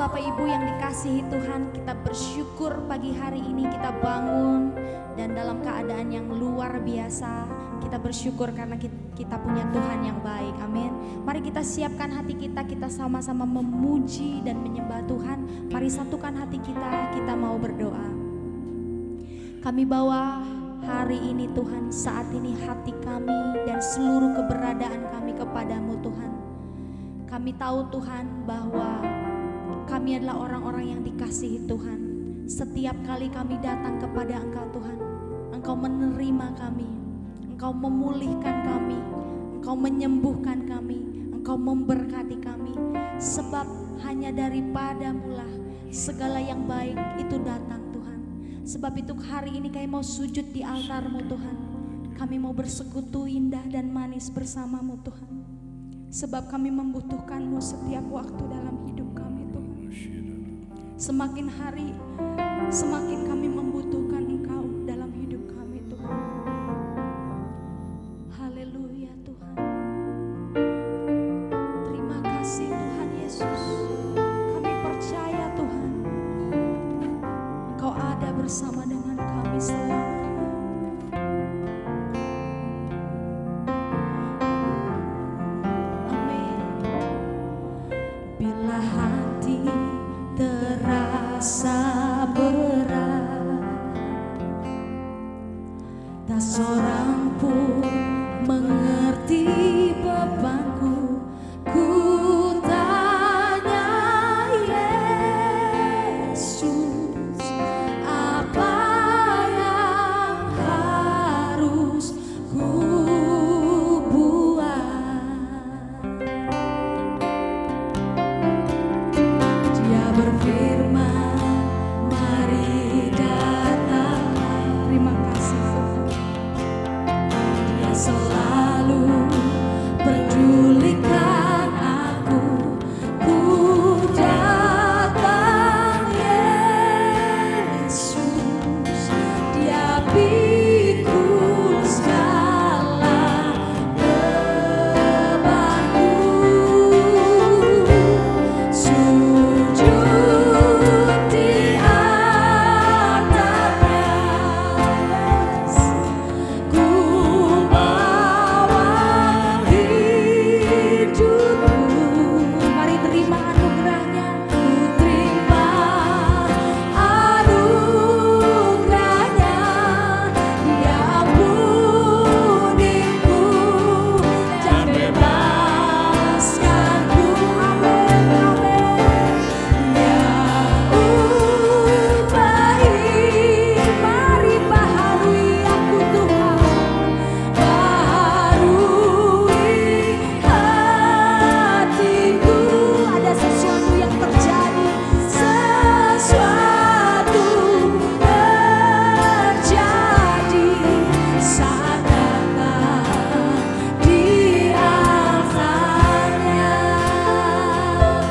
Bapak Ibu yang dikasihi Tuhan, kita bersyukur pagi hari ini kita bangun dan dalam keadaan yang luar biasa. Kita bersyukur karena kita punya Tuhan yang baik, amin. Mari kita siapkan hati kita sama-sama memuji dan menyembah Tuhan. Mari satukan hati kita mau berdoa. Kami bawa hari ini Tuhan, saat ini hati kami dan seluruh keberadaan kami kepadamu Tuhan. Kami tahu Tuhan bahwa kami adalah orang-orang yang dikasihi Tuhan. Setiap kali kami datang kepada Engkau Tuhan, Engkau menerima kami, Engkau memulihkan kami, Engkau menyembuhkan kami, Engkau memberkati kami. Sebab hanya daripadamu lah segala yang baik itu datang Tuhan. Sebab itu hari ini kami mau sujud di altar-Mu Tuhan. Kami mau bersekutu indah dan manis bersama-Mu Tuhan. Sebab kami membutuhkan-Mu setiap waktu dalam hidup kami Tuhan. Semakin hari, semakin kami membutuhkan Engkau dalam hidup kami Tuhan. Haleluya Tuhan. Terima kasih Tuhan Yesus. Kami percaya Tuhan, Engkau ada bersama dengan kami selama. Terasa berat, tak seorang pun mengerti bebanku. Ku tanya Yesus, apa yang harus ku buat? Dia berfirman, mari datanglah. Terima kasih Tuhan. Dia selalu pedulikan aku. Ku datang Yesus, Dia pikul segala bebanku. Sujud di atasnya, ku bawa hidupku. Mari terima anugerahnya. Ku terima anugerahnya. Dia ampuniku dan bebaskanku. Amin, amin. Dia upahi, mari baharui aku Tuhan, baharui hatiku. Ada sesuatu yang terjadi. Sesuatu terjadi saat datang di altarnya.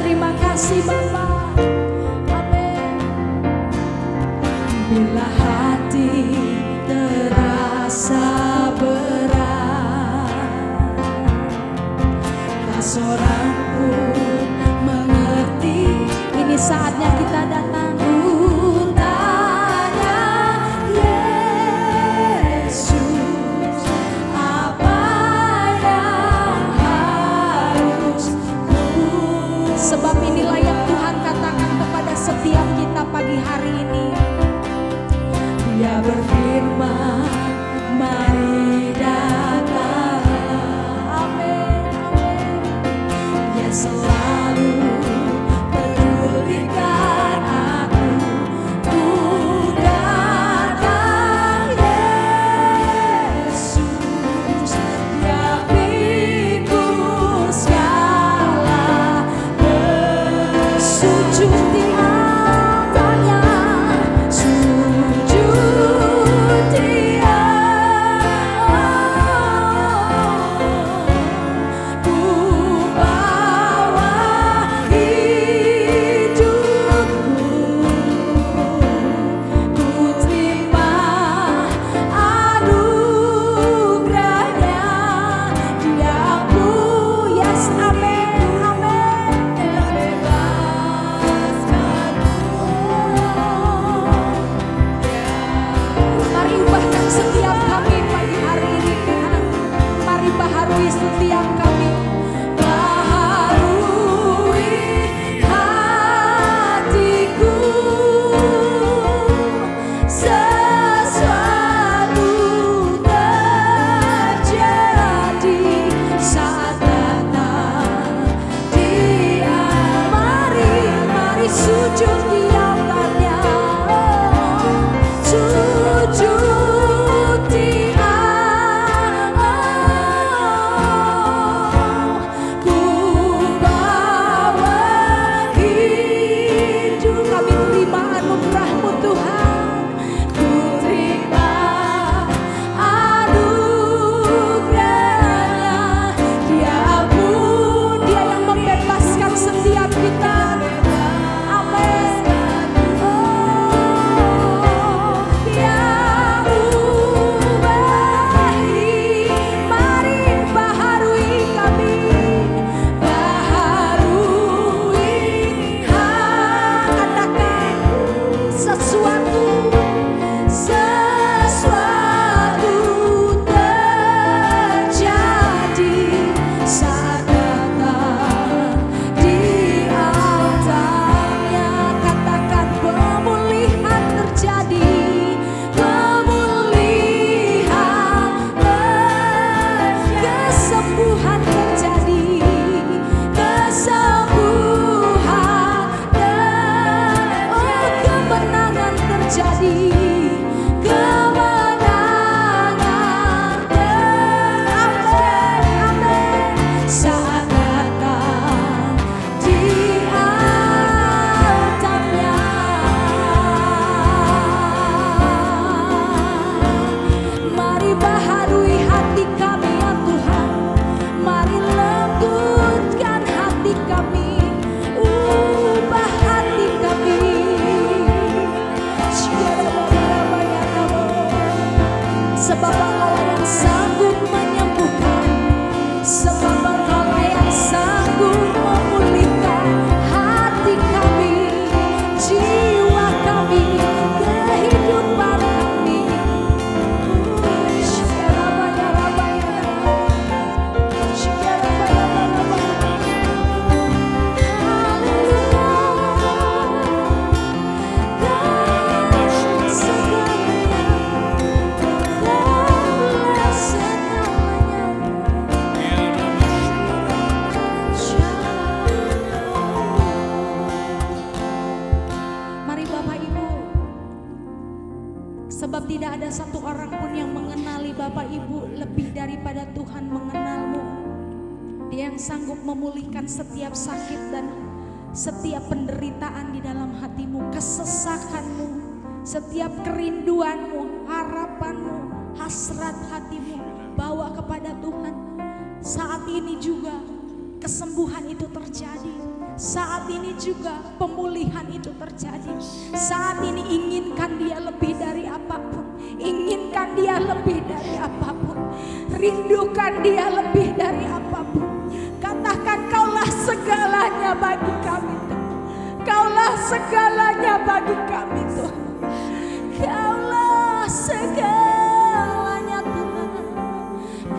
Terima kasih Bapa. Amin. Bila hati terasa berat, tak seorang pun mengerti. Ini saatnya kita datang. Ku tanya Yesus, apa yang harus ku buat? Sebab inilah yang Tuhan katakan kepada setiap kita pagi hari ini. Dia berfirman, mari datanglah. Amin, amin. Dia selalu pedulikan aku. Ku datang Yesus, Dia pikul segala Sujud di altarnya. sujud Dia. Ku bawa terjadi kemenangan. Amin, amin. Saat datang di atapnya, mari baharui hati kami ya Tuhan, mari lembutkan hati kami, ubah hati kami. Sebab Engkaulah yang sanggup menyembuhkan, sebab Engkaulah yang sanggup memulihkan hati kami, jiwa kami, kehidupan kami. Mari Bapak Ibu, sebab tidak ada satu orang pun yang mengenali Bapak Ibu lebih daripada Tuhan mengenalmu. Dia yang sanggup memulihkan setiap sakit dan setiap penderitaan di dalam hatimu, kesesakanmu, setiap kerinduanmu, harapanmu, hasrat hatimu, bawa kepada Tuhan. Saat ini juga kesembuhan itu terjadi. Saat ini juga pemulihan itu terjadi. Saat ini inginkan Dia lebih dari apapun. Inginkan Dia lebih dari apapun. Rindukan Dia lebih dari apapun. Katakan, Kaulah segalanya bagi kami Tuhan. Kaulah segalanya bagi kami Tuhan. Kaulah segalanya Tuhan.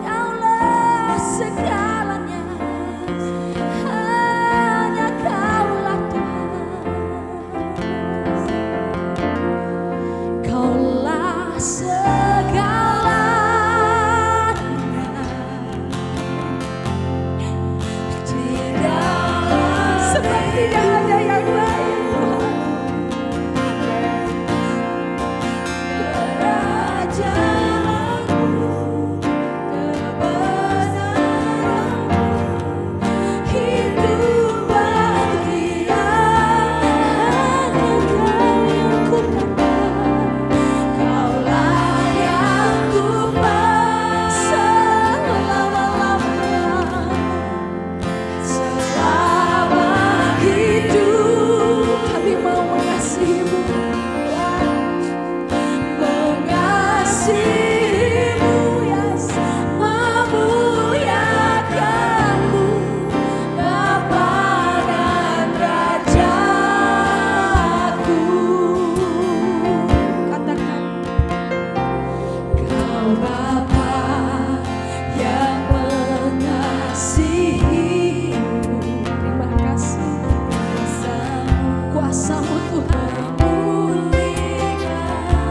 Kaulah segalanya. Hanya Kaulah Tuhan. Kaulah segalanya. Sebab tidak ada yang lain Tuhan. Kerajaanmu, kebenaranmu, hidup bahagia, hanya Kau yang ku pandang. Kaulah yang ku pandang selama-lamanya. Selama hidup kami mau mengasihi-Mu, mengasihi-Mu, Yesus, memuliakan-Mu, Bapa dan Rajaku. Katakan, Kau Bapa yang mengasihi-Mu. Terima kasih kuasa-Mu Tuhan,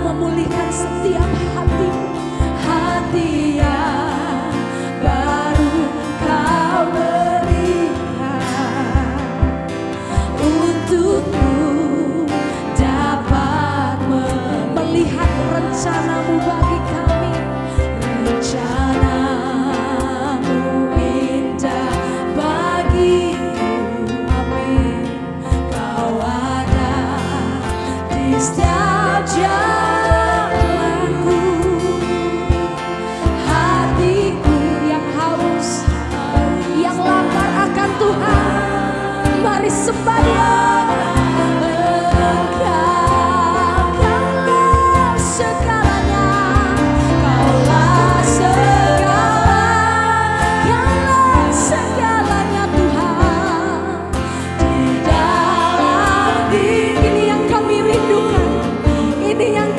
memulihkan setiap hati, hati yang baru Kau berikan, untukku dapat melihat rencana-Mu bagi kami. Rencana-Mu indah bagiku, amin. Kau ada di setiap jalanku. Hatiku yang haus, yang lapar akan Tuhan, mari sembah Dia. Kaulah segalanya, Kaulah segalanya Tuhan. Di dalam ini yang kami rindukan, ini yang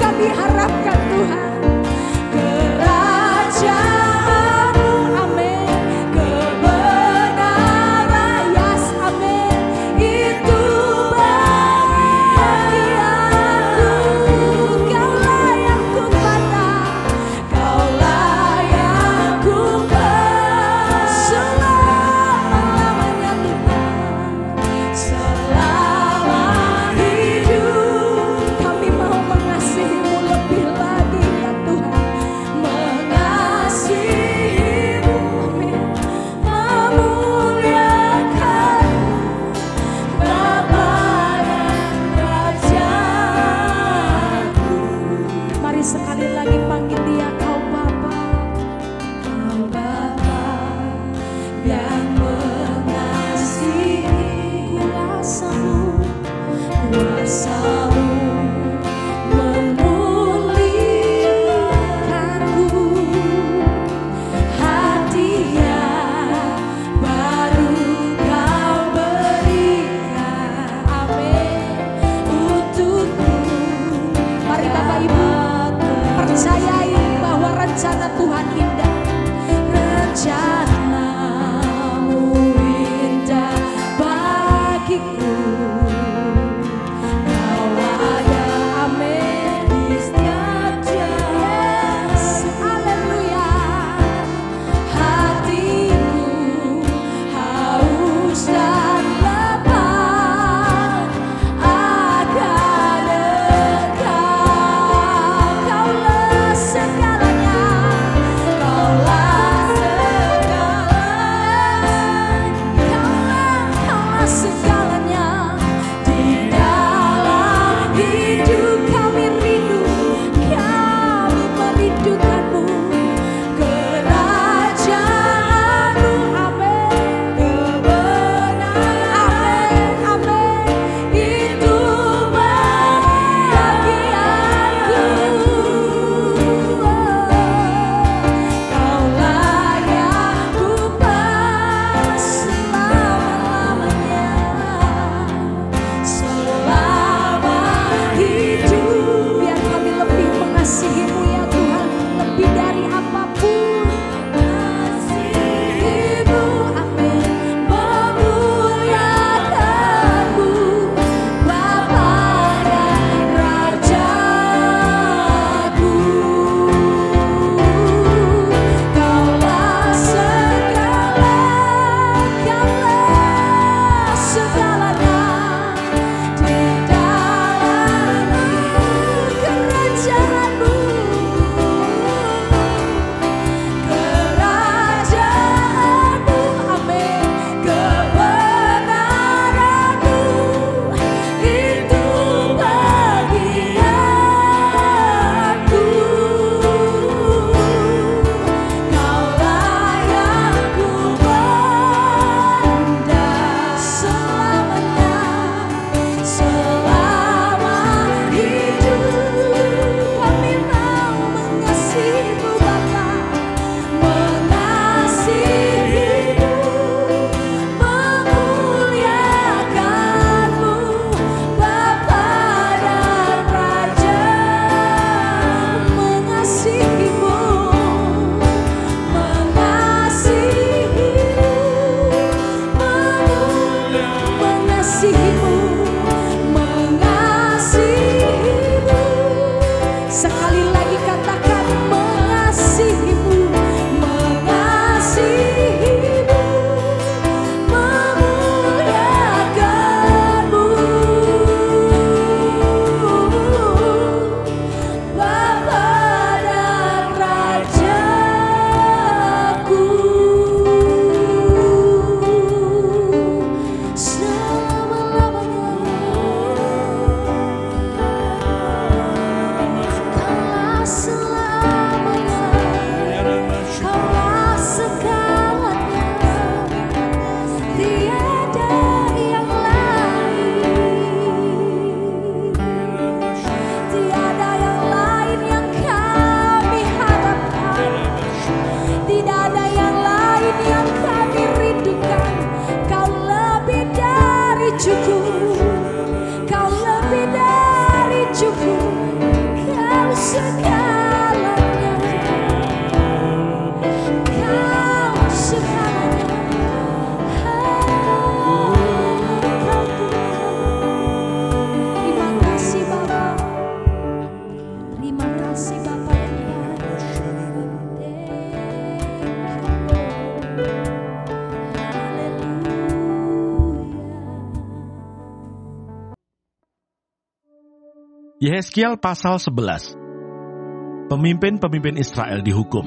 Yehezkiel pasal 11. Pemimpin-pemimpin Israel dihukum.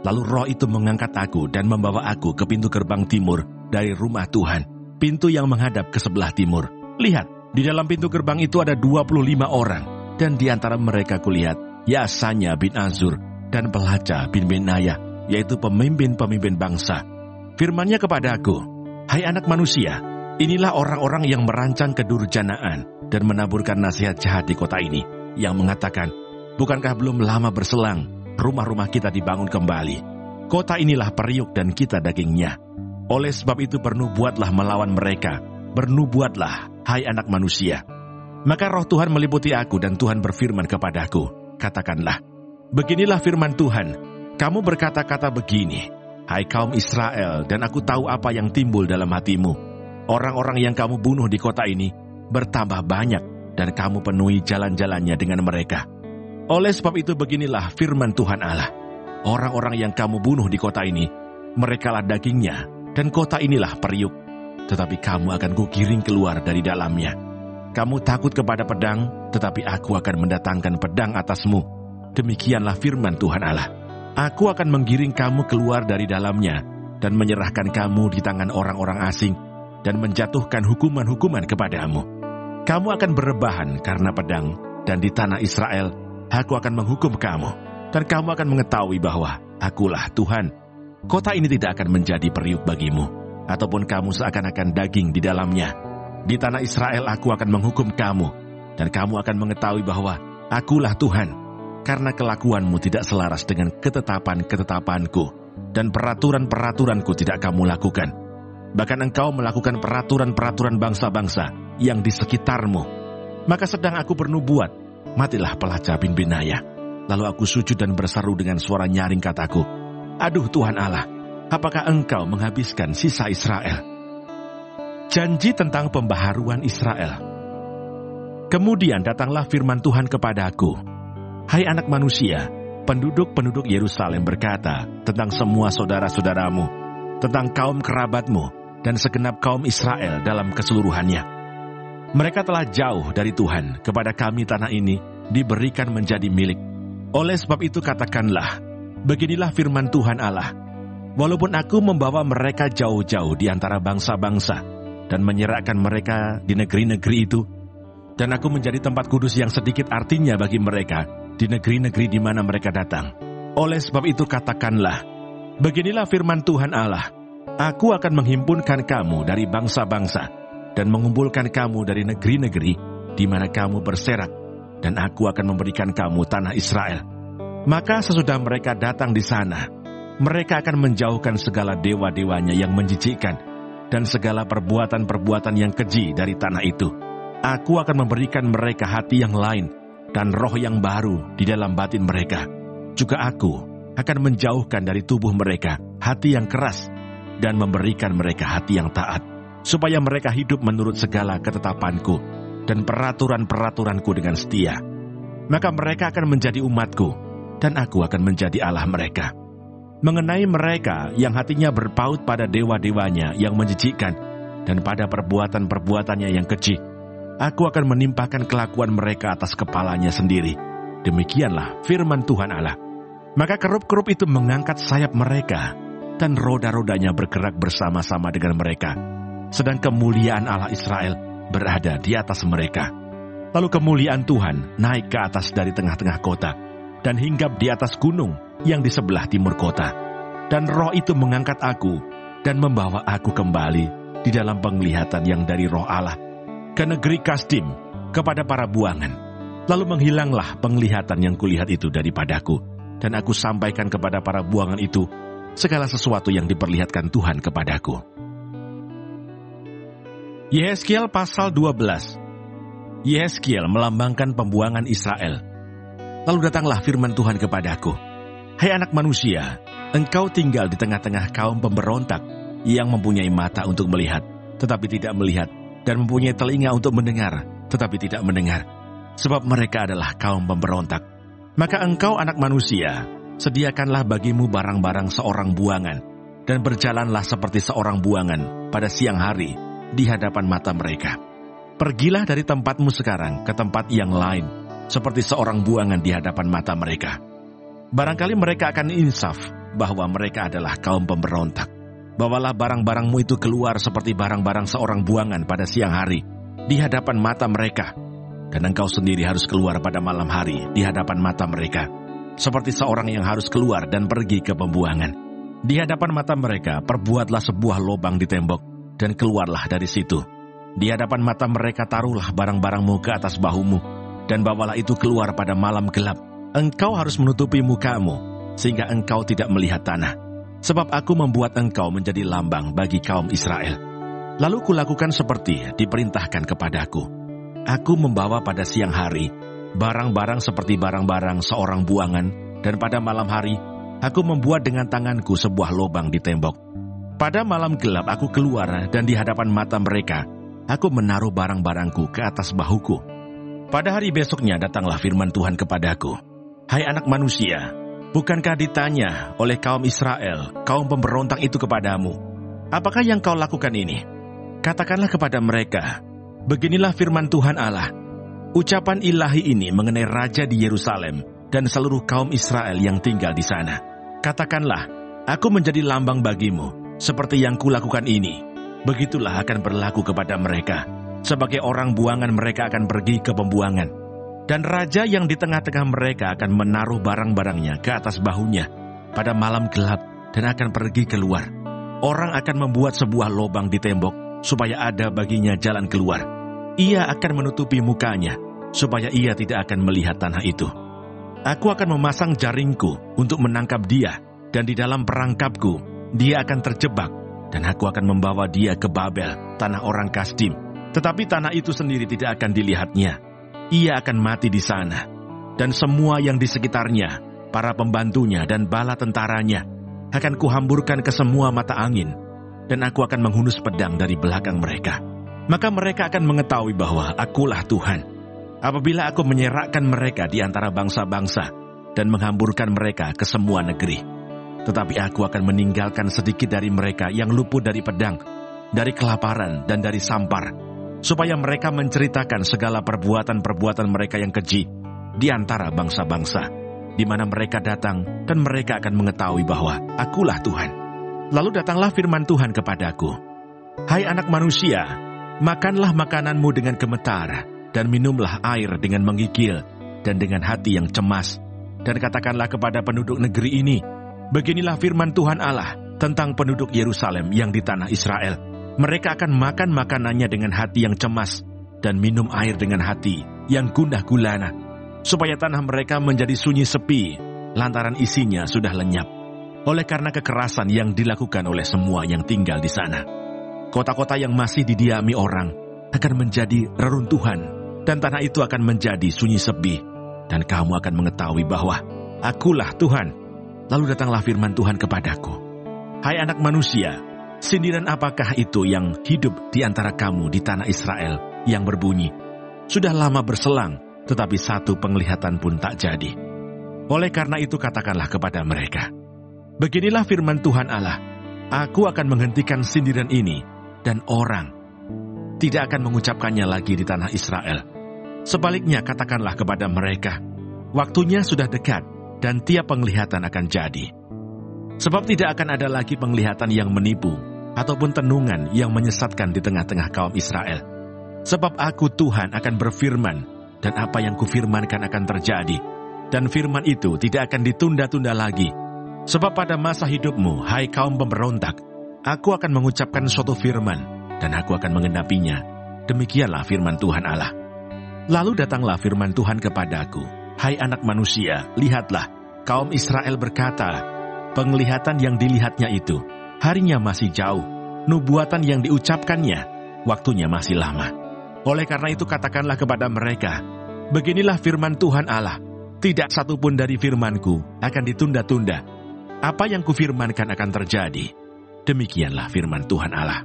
Lalu roh itu mengangkat aku dan membawa aku ke pintu gerbang timur dari rumah Tuhan, pintu yang menghadap ke sebelah timur. Lihat, di dalam pintu gerbang itu ada 25 orang, dan di antara mereka kulihat Yasanya bin Azur dan Pelaca bin Benaya, yaitu pemimpin-pemimpin bangsa. Firman-Nya kepada aku, "Hai anak manusia, inilah orang-orang yang merancang kedurjanaan dan menaburkan nasihat jahat di kota ini, yang mengatakan, bukankah belum lama berselang rumah-rumah kita dibangun kembali? Kota inilah periuk dan kita dagingnya. Oleh sebab itu bernubuatlah melawan mereka, bernubuatlah, hai anak manusia." Maka roh Tuhan meliputi aku dan Tuhan berfirman kepadaku, "Katakanlah, beginilah firman Tuhan, kamu berkata-kata begini, hai kaum Israel, dan aku tahu apa yang timbul dalam hatimu. Orang-orang yang kamu bunuh di kota ini bertambah banyak, dan kamu penuhi jalan-jalannya dengan mereka. Oleh sebab itu beginilah firman Tuhan Allah, orang-orang yang kamu bunuh di kota ini, merekalah dagingnya, dan kota inilah periuk. Tetapi kamu akan kugiring keluar dari dalamnya. Kamu takut kepada pedang, tetapi aku akan mendatangkan pedang atasmu. Demikianlah firman Tuhan Allah. Aku akan menggiring kamu keluar dari dalamnya, dan menyerahkan kamu di tangan orang-orang asing, dan menjatuhkan hukuman-hukuman kepadamu. Kamu akan berebahan karena pedang, dan di tanah Israel, aku akan menghukum kamu, dan kamu akan mengetahui bahwa akulah Tuhan. Kota ini tidak akan menjadi periuk bagimu, ataupun kamu seakan-akan daging di dalamnya. Di tanah Israel aku akan menghukum kamu, dan kamu akan mengetahui bahwa akulah Tuhan, karena kelakuanmu tidak selaras dengan ketetapan-ketetapanku, dan peraturan-peraturanku tidak kamu lakukan. Bahkan engkau melakukan peraturan-peraturan bangsa-bangsa yang di sekitarmu. Maka sedang aku bernubuat, matilah Pelaca bin Benaya. Lalu aku sujud dan berseru dengan suara nyaring, kataku, aduh Tuhan Allah, apakah engkau menghabiskan sisa Israel? Janji tentang pembaharuan Israel. Kemudian datanglah firman Tuhan kepadaku, hai anak manusia, penduduk-penduduk Yerusalem berkata tentang semua saudara-saudaramu, tentang kaum kerabatmu, dan segenap kaum Israel dalam keseluruhannya. Mereka telah jauh dari Tuhan, kepada kami tanah ini diberikan menjadi milik. Oleh sebab itu katakanlah, beginilah firman Tuhan Allah, walaupun aku membawa mereka jauh-jauh di antara bangsa-bangsa, dan menyerahkan mereka di negeri-negeri itu, dan aku menjadi tempat kudus yang sedikit artinya bagi mereka di negeri-negeri di mana mereka datang. Oleh sebab itu katakanlah, beginilah firman Tuhan Allah, aku akan menghimpunkan kamu dari bangsa-bangsa, dan mengumpulkan kamu dari negeri-negeri di mana kamu berserak, dan aku akan memberikan kamu tanah Israel. Maka sesudah mereka datang di sana, mereka akan menjauhkan segala dewa-dewanya yang menjijikkan, dan segala perbuatan-perbuatan yang keji dari tanah itu. Aku akan memberikan mereka hati yang lain, dan roh yang baru di dalam batin mereka. Juga aku akan menjauhkan dari tubuh mereka hati yang keras, dan memberikan mereka hati yang taat, supaya mereka hidup menurut segala ketetapanku, dan peraturan-peraturanku dengan setia. Maka mereka akan menjadi umatku, dan aku akan menjadi Allah mereka. Mengenai mereka yang hatinya berpaut pada dewa-dewanya yang menjijikkan, dan pada perbuatan-perbuatannya yang keji, aku akan menimpakan kelakuan mereka atas kepalanya sendiri. Demikianlah firman Tuhan Allah. Maka kerup-kerup itu mengangkat sayap mereka, dan roda-rodanya bergerak bersama-sama dengan mereka, sedang kemuliaan Allah Israel berada di atas mereka. Lalu kemuliaan Tuhan naik ke atas dari tengah-tengah kota, dan hinggap di atas gunung yang di sebelah timur kota. Dan roh itu mengangkat aku, dan membawa aku kembali di dalam penglihatan yang dari roh Allah, ke negeri Kasdim, kepada para buangan. Lalu menghilanglah penglihatan yang kulihat itu daripadaku, dan aku sampaikan kepada para buangan itu segala sesuatu yang diperlihatkan Tuhan kepadaku. Yehezkiel pasal 12. Yehezkiel melambangkan pembuangan Israel. Lalu datanglah firman Tuhan kepadaku, hai anak manusia, engkau tinggal di tengah-tengah kaum pemberontak yang mempunyai mata untuk melihat, tetapi tidak melihat, dan mempunyai telinga untuk mendengar, tetapi tidak mendengar, sebab mereka adalah kaum pemberontak. Maka engkau anak manusia, sediakanlah bagimu barang-barang seorang buangan, dan berjalanlah seperti seorang buangan pada siang hari di hadapan mata mereka. Pergilah dari tempatmu sekarang ke tempat yang lain, seperti seorang buangan di hadapan mata mereka. Barangkali mereka akan insaf bahwa mereka adalah kaum pemberontak. Bawalah barang-barangmu itu keluar seperti barang-barang seorang buangan pada siang hari, di hadapan mata mereka. Dan engkau sendiri harus keluar pada malam hari di hadapan mata mereka, seperti seorang yang harus keluar dan pergi ke pembuangan. Di hadapan mata mereka, perbuatlah sebuah lubang di tembok, dan keluarlah dari situ. Di hadapan mata mereka taruhlah barang-barangmu ke atas bahumu, dan bawalah itu keluar pada malam gelap. Engkau harus menutupi mukamu, sehingga engkau tidak melihat tanah. Sebab aku membuat engkau menjadi lambang bagi kaum Israel. Lalu kulakukan seperti diperintahkan kepadaku. Aku membawa pada siang hari barang-barang seperti barang-barang seorang buangan, dan pada malam hari aku membuat dengan tanganku sebuah lubang di tembok. Pada malam gelap aku keluar, dan di hadapan mata mereka aku menaruh barang-barangku ke atas bahuku. Pada hari besoknya datanglah firman Tuhan kepadaku. Hai anak manusia, bukankah ditanya oleh kaum Israel, kaum pemberontak itu kepadamu, apakah yang kau lakukan ini? Katakanlah kepada mereka, beginilah firman Tuhan Allah. Ucapan ilahi ini mengenai Raja di Yerusalem dan seluruh kaum Israel yang tinggal di sana. Katakanlah, aku menjadi lambang bagimu, seperti yang kulakukan ini. Begitulah akan berlaku kepada mereka. Sebagai orang buangan mereka akan pergi ke pembuangan. Dan raja yang di tengah-tengah mereka akan menaruh barang-barangnya ke atas bahunya pada malam gelap dan akan pergi keluar. Orang akan membuat sebuah lubang di tembok supaya ada baginya jalan keluar. Ia akan menutupi mukanya supaya ia tidak akan melihat tanah itu. Aku akan memasang jaringku untuk menangkap dia, dan di dalam perangkapku dia akan terjebak. Dan aku akan membawa dia ke Babel, tanah orang Kasdim. Tetapi tanah itu sendiri tidak akan dilihatnya. Ia akan mati di sana. Dan semua yang di sekitarnya, para pembantunya dan bala tentaranya, akan kuhamburkan ke semua mata angin. Dan aku akan menghunus pedang dari belakang mereka. Maka mereka akan mengetahui bahwa akulah Tuhan. Apabila aku menyerahkan mereka di antara bangsa-bangsa, dan menghamburkan mereka ke semua negeri. Tetapi aku akan meninggalkan sedikit dari mereka yang luput dari pedang, dari kelaparan dan dari sampar, supaya mereka menceritakan segala perbuatan-perbuatan mereka yang keji di antara bangsa-bangsa, di mana mereka datang, dan mereka akan mengetahui bahwa akulah Tuhan. Lalu datanglah firman Tuhan kepadaku. Hai anak manusia, makanlah makananmu dengan gemetar, dan minumlah air dengan menggigil, dan dengan hati yang cemas. Dan katakanlah kepada penduduk negeri ini, beginilah firman Tuhan Allah tentang penduduk Yerusalem yang di tanah Israel. Mereka akan makan makanannya dengan hati yang cemas dan minum air dengan hati yang gundah gulana, supaya tanah mereka menjadi sunyi sepi lantaran isinya sudah lenyap, oleh karena kekerasan yang dilakukan oleh semua yang tinggal di sana. Kota-kota yang masih didiami orang akan menjadi reruntuhan, dan tanah itu akan menjadi sunyi sepi, dan kamu akan mengetahui bahwa akulah Tuhan. Lalu datanglah firman Tuhan kepadaku. Hai anak manusia, sindiran apakah itu yang hidup di antara kamu di tanah Israel yang berbunyi, sudah lama berselang, tetapi satu penglihatan pun tak jadi. Oleh karena itu katakanlah kepada mereka, beginilah firman Tuhan Allah, aku akan menghentikan sindiran ini, dan orang tidak akan mengucapkannya lagi di tanah Israel. Sebaliknya katakanlah kepada mereka, waktunya sudah dekat, dan tiap penglihatan akan jadi. Sebab tidak akan ada lagi penglihatan yang menipu, ataupun tenungan yang menyesatkan di tengah-tengah kaum Israel. Sebab aku Tuhan akan berfirman, dan apa yang kufirmankan akan terjadi. Dan firman itu tidak akan ditunda-tunda lagi. Sebab pada masa hidupmu, hai kaum pemberontak, aku akan mengucapkan suatu firman, dan aku akan mengenapinya. Demikianlah firman Tuhan Allah. Lalu datanglah firman Tuhan kepadaku. Hai anak manusia, lihatlah, kaum Israel berkata, penglihatan yang dilihatnya itu, harinya masih jauh, nubuatan yang diucapkannya, waktunya masih lama. Oleh karena itu katakanlah kepada mereka, beginilah firman Tuhan Allah, tidak satu pun dari firmanku akan ditunda-tunda. Apa yang kufirmankan akan terjadi. Demikianlah firman Tuhan Allah.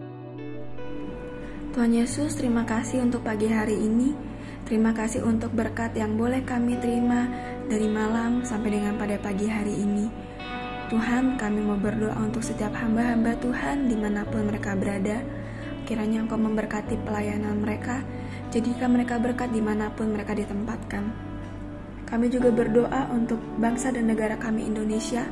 Tuhan Yesus, terima kasih untuk pagi hari ini. Terima kasih untuk berkat yang boleh kami terima dari malam sampai dengan pada pagi hari ini. Tuhan, kami mau berdoa untuk setiap hamba-hamba Tuhan dimanapun mereka berada. Kiranya Engkau memberkati pelayanan mereka. Jadikan mereka berkat dimanapun mereka ditempatkan. Kami juga berdoa untuk bangsa dan negara kami Indonesia.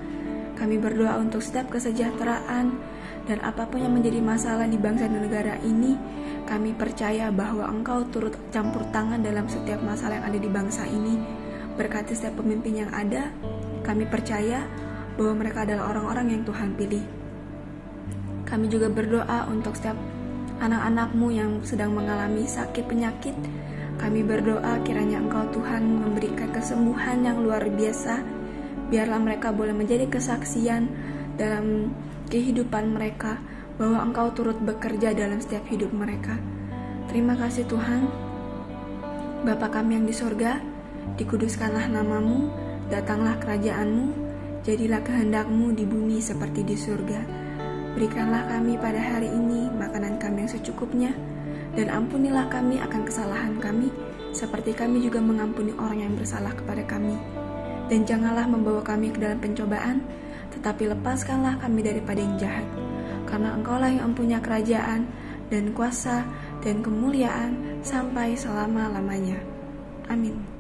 Kami berdoa untuk setiap kesejahteraan dan apapun yang menjadi masalah di bangsa dan negara ini. Kami percaya bahwa Engkau turut campur tangan dalam setiap masalah yang ada di bangsa ini. Berkati setiap pemimpin yang ada. Kami percaya bahwa mereka adalah orang-orang yang Tuhan pilih. Kami juga berdoa untuk setiap anak-anak-Mu yang sedang mengalami sakit penyakit. Kami berdoa kiranya Engkau Tuhan memberikan kesembuhan yang luar biasa. Biarlah mereka boleh menjadi kesaksian dalam kehidupan mereka bahwa Engkau turut bekerja dalam setiap hidup mereka. Terima kasih Tuhan. Bapa kami yang di sorga, dikuduskanlah nama-Mu, datanglah kerajaan-Mu, jadilah kehendak-Mu di bumi seperti di surga. Berikanlah kami pada hari ini makanan kami yang secukupnya, dan ampunilah kami akan kesalahan kami, seperti kami juga mengampuni orang yang bersalah kepada kami. Dan janganlah membawa kami ke dalam pencobaan, tetapi lepaskanlah kami daripada yang jahat. Karena Engkaulah yang mempunyai kerajaan, dan kuasa, dan kemuliaan, sampai selama-lamanya. Amin.